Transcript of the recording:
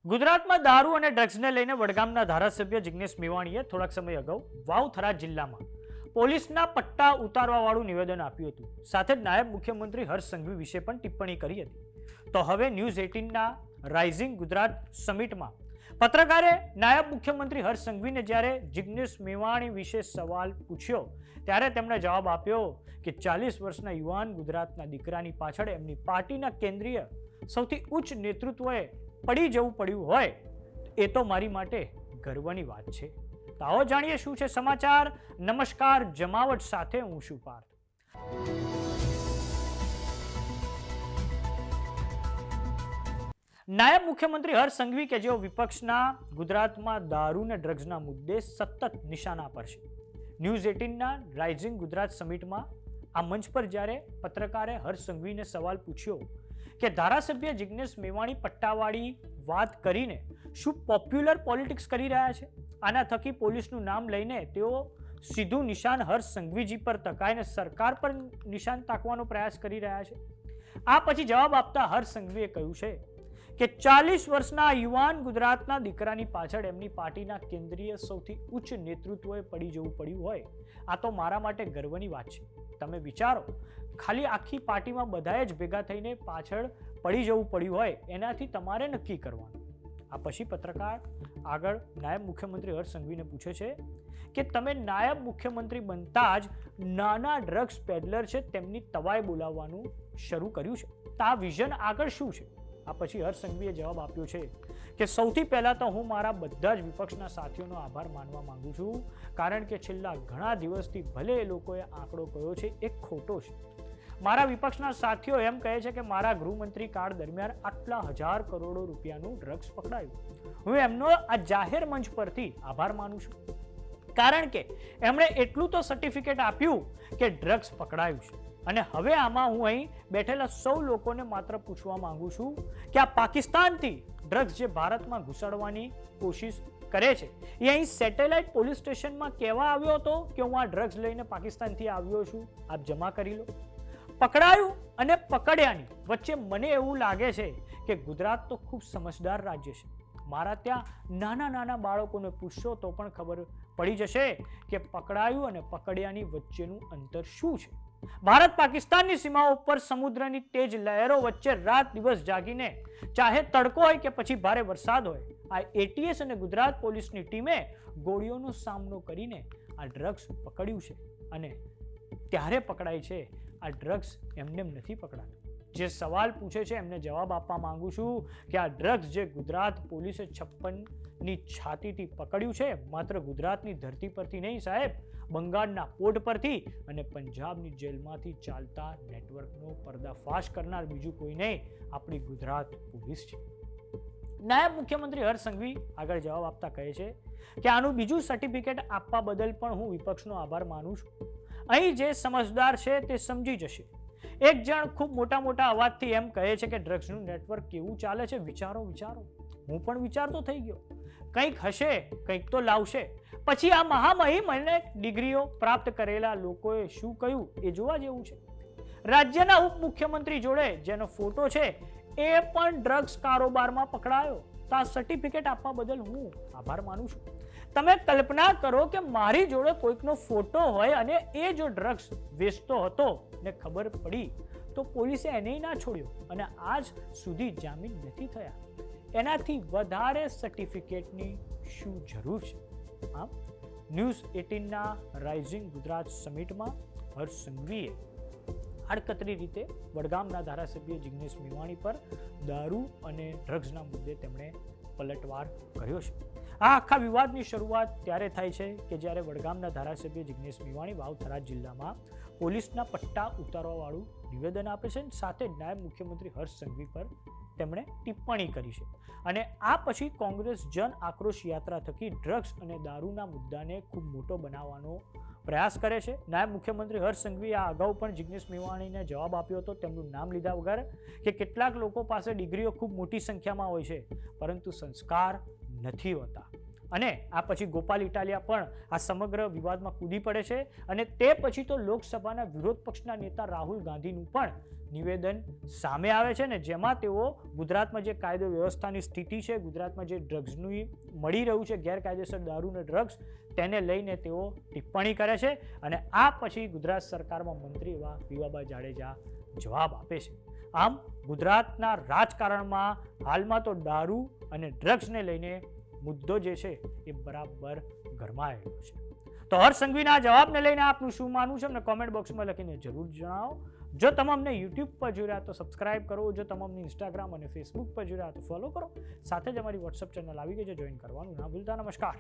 ગુજરાતમાં દારૂ અને ડ્રગ્સને લઈને વડગામના ધારાસભ્ય જિગ્નેશ મેવાણીએ થોડાક સમય અગાઉ વાવ-થરા જિલ્લામાં પોલીસના પટ્ટા ઉતારવાવાળું નિવેદન આપ્યું હતું. સાથે જ નાયબ મુખ્યમંત્રી હર્ષ સંઘવી વિશે પણ ટિપ્પણી કરી હતી. તો હવે ન્યૂઝ 18ના રાઇઝિંગ ગુજરાત સમિટમાં પત્રકારે નાયબ મુખ્યમંત્રી હર્ષ સંઘવીને જ્યારે જિગ્નેશ મેવાણી વિશે સવાલ પૂછ્યો ત્યારે તેમણે જવાબ આપ્યો કે 40 વર્ષના યુવાન ગુજરાતના દીકરાની પાછળ એમની પાર્ટીના કેન્દ્રીય સૌથી ઉચ્ચ નેતૃત્વએ પડી જવું પડ્યું હોય એ તો મારી માટે ગર્વની વાત છે. તો આવો જાણીએ શું છે સમાચાર. નમસ્કાર, જમાવટ સાથે હું છું પાર્થ. નાયબ મુખ્યમંત્રી હર્ષ સંઘવી કે જેઓ વિપક્ષના ગુજરાતમાં દારૂ અને ડ્રગ્સના મુદ્દે સતત નિશાના પર છે. ન્યૂઝ 18ના રાઇઝિંગ ગુજરાત સમિટમાં આ મંચ પર જ્યારે પત્રકારે હર્ષ સંઘવીને સવાલ પૂછ્યો કે ધારાસભ્ય જિગ્નેશ મેવાણી પટ્ટાવાળી વાત કરીને શું પોપ્યુલર પોલિટિક્સ કરી રહ્યા છે? આના થકી પોલીસનું નામ લઈને તેઓ સીધું નિશાન હર્ષ સંઘવીજી પર તકાઈને સરકાર પર નિશાન તાકવાનો પ્રયાસ કરી રહ્યા છે. આ પછી જવાબ આપતા હર્ષ સંઘવીએ કહ્યું છે કે 40 વર્ષના યુવાન ગુજરાતના દીકરાની પાછળ એમની પાર્ટીના કેન્દ્રીય સૌથી ઉચ્ચ નેતૃત્વએ પડી જવું પડ્યું હોય આ તો મારા માટે ગર્વની વાત છે. તમે વિચારો, ખાલી આખી પાર્ટીમાં બધાએ જ ભેગા થઈને પાછળ પડી જવું પડ્યું હોય એનાથી તમારે નક્કી કરવાનું. આ પછી પત્રકાર આગળ નાયબ મુખ્યમંત્રી હર્ષ સંઘવીને પૂછે છે કે તમે નાયબ મુખ્યમંત્રી બનતા જ નાના ડ્રગ્સ પેડલર છે તેમની તવાઈ બોલાવવાનું શરૂ કર્યું છે. તો આ વિઝન આગળ શું છે? આ પછી હર્ષ સંઘવીએ જવાબ આપ્યો છે કે સૌથી પહેલા તો હું મારા બધા જ વિપક્ષના સાથીઓનો આભાર માનવા માંગુ છું, કારણ કે છેલ્લા ઘણા દિવસથી ભલે એ લોકોએ આંકડો કહ્યો છે એ ખોટો છે. મારા વિપક્ષના સાથીઓ એમ કહે છે કે મારા ગૃહમંત્રી કાળ દરમિયાન આટલા 1000 કરોડ રૂપિયાનું ડ્રગ્સ પકડાયું. હું એમનો આ જાહેર મંચ પરથી આભાર માનું છું, કારણ કે એમણે એટલું તો સર્ટિફિકેટ આપ્યું કે ડ્રગ્સ પકડાયું છે. અને હવે આમાં હું અહીં બેઠેલા સૌ લોકોને માત્ર પૂછવા માંગુ છું કે આ પાકિસ્તાનથી ડ્રગ્સ જે ભારતમાં ઘુસાડવાની કોશિશ કરે છે એ અહીં સેટેલાઇટ પોલીસ સ્ટેશનમાં કહેવા આવ્યો હતો કે હું આ ડ્રગ્સ લઈને પાકિસ્તાનથી આવ્યો છું, આપ જમા કરી લો. પકડાયું અને પકડ્યાની વચ્ચે મને એવું લાગે છે કે ગુજરાત તો ખૂબ સમજદાર રાજ્ય છે. મારા ત્યાં નાના નાના બાળકોને પૂછશો તો પણ ખબર પડી જશે કે પકડાયું અને પકડ્યાની વચ્ચેનું અંતર શું છે. ભારત પાકિસ્તાનની સીમાઓ ઉપર સમુદ્રની તેજ લહેરો વચ્ચે રાત દિવસ જાગીને, ચાહે તડકો હોય કે પછી ભારે વરસાદ હોય, આ એટીએસ અને ગુજરાત પોલીસની ટીમે ગોળીઓનો સામનો કરીને આ ડ્રગ્સ પકડ્યું છે. અને ત્યારે પકડાય છે, આ ડ્રગ્સ એમને નથી પકડાતું. જે સવાલ પૂછે છે એમને જવાબ આપવા માંગુ છું કે આ ડ્રગ્સ જે ગુજરાત પોલીસે 56ની છાતીથી પકડ્યું છે માત્ર ગુજરાતની ધરતી પરથી નહીં સાહેબ, બંગાળના પોર્ટ પરથી અને પંજાબની જેલમાંથી ચાલતા નેટવર્કનો પર્દાફાશ કરનાર બીજું કોઈ નહીં, આપણી ગુજરાત પોલીસ છે. નાયબ મુખ્યમંત્રી હર્ષ સંઘવી આગળ જવાબ આપતા કહે છે કે આનું બીજું સર્ટિફિકેટ આપવા બદલ પણ હું વિપક્ષનો આભાર માનું છું. અહીં જે સમજદાર છે તે સમજી જશે. એક જણ ખૂબ મોટા અવાજથી એમ કહે છે કે ડ્રગ્સનું નેટવર્ક કેવું ચાલે છે, વિચારો. હું પણ વિચારતો થઈ ગયો, કંઈક હશે, કંઈક તો લાવશે. પછી આ મહામહિમ અને ડિગ્રીઓ પ્રાપ્ત કરેલા લોકોએ શું કહ્યું એ જોવા જેવું છે. રાજ્યના ઉપમુખ્યમંત્રી જોડે જેનો ફોટો છે એ પણ ડ્રગ્સ કારોબારમાં પકડાયો. તો આ સર્ટિફિકેટ આપવા બદલ હું આભાર માનું છું. તમે કલ્પના કરો કે મારી જોડે કોઈકનો ફોટો હોય અને એ જો ડ્રગ્સ વેચતો હતો ને ખબર પડી તો પોલીસે એને ના છોડ્યો અને આજ સુધી જામીન નથી થયા. એનાથી વધારે સર્ટિફિકેટની શું જરૂર છે? આમ ન્યૂઝ 18ના રાઇઝિંગ ગુજરાત સમિટમાં હર્ષ સંઘવીએ આડકતરી રીતે વડગામના ધારાસભ્ય જિગ્નેશ મેવાણી પર દારૂ અને ડ્રગ્સના મુદ્દે તેમણે પલટવાર કર્યો છે. આ આખા વિવાદની શરૂઆત ત્યારે થાય છે કે જ્યારે વડગામના ધારાસભ્ય જિગ્નેશ મેવાણી વાવ-થરા જિલ્લામાં પોલીસના પટ્ટા ઉતારવાવાળું નિવેદન આપે છે. સાથે જ નાયબ મુખ્યમંત્રી હર્ષ સંઘવી પર તેમણે ટિપ્પણી કરી છે. અને આ પછી કોંગ્રેસ જન આક્રોશ યાત્રા થકી ડ્રગ્સ અને દારૂના મુદ્દાને ખૂબ મોટો બનાવવાનો પ્રયાસ કરે છે. નાયબ મુખ્યમંત્રી હર્ષ સંઘવીએ આ અગાઉ પણ જિગ્નેશ મેવાણીને જવાબ આપ્યો હતો તેમનું નામ લીધા વગર કે કેટલાક લોકો પાસે ડિગ્રીઓ ખૂબ મોટી સંખ્યામાં હોય છે પરંતુ સંસ્કાર નથી હોતા. અને આ પછી ગોપાલ ઇટાલિયા પણ આ સમગ્ર વિવાદમાં કૂદી પડે છે અને તે પછી તો લોકસભાના વિરોધ પક્ષના નેતા રાહુલ ગાંધીનું પણ નિવેદન સામે આવે છે ને, જેમાં તેઓ ગુજરાતમાં જે કાયદો વ્યવસ્થાની સ્થિતિ છે, ગુજરાતમાં જે ડ્રગ્સનું મળી રહ્યું છે ગેરકાયદેસર દારૂ અને ડ્રગ્સ, તેને લઈને તેઓ ટિપ્પણી કરે છે અને આ પછી ગુજરાત સરકારમાં મંત્રી એવા વિવાબા જાડેજા જવાબ આપે છે. આમ ગુજરાતના રાજકારણમાં હાલમાં તો દારૂ અને ડ્રગ્સને લઈને મુદ્દો જે છે એ બરાબર ગરમાયેલો છે. તો હર્ષ સંઘવીના જવાબને લઈને આપનું શું માનવું છે અમને કોમેન્ટ બોક્સમાં લખીને જરૂર જણાવો. જો તમે અમને યુટ્યુબ પર જોઈ રહ્યા તો સબસ્ક્રાઇબ કરો, જો તમે અમને ઇન્સ્ટાગ્રામ અને ફેસબુક પર જોઈ રહ્યા તો ફોલો કરો. સાથે જ અમારી વોટ્સઅપ ચેનલ આવી ગઈ છે, જોઈન કરવાનું ના ભૂલતા. નમસ્કાર.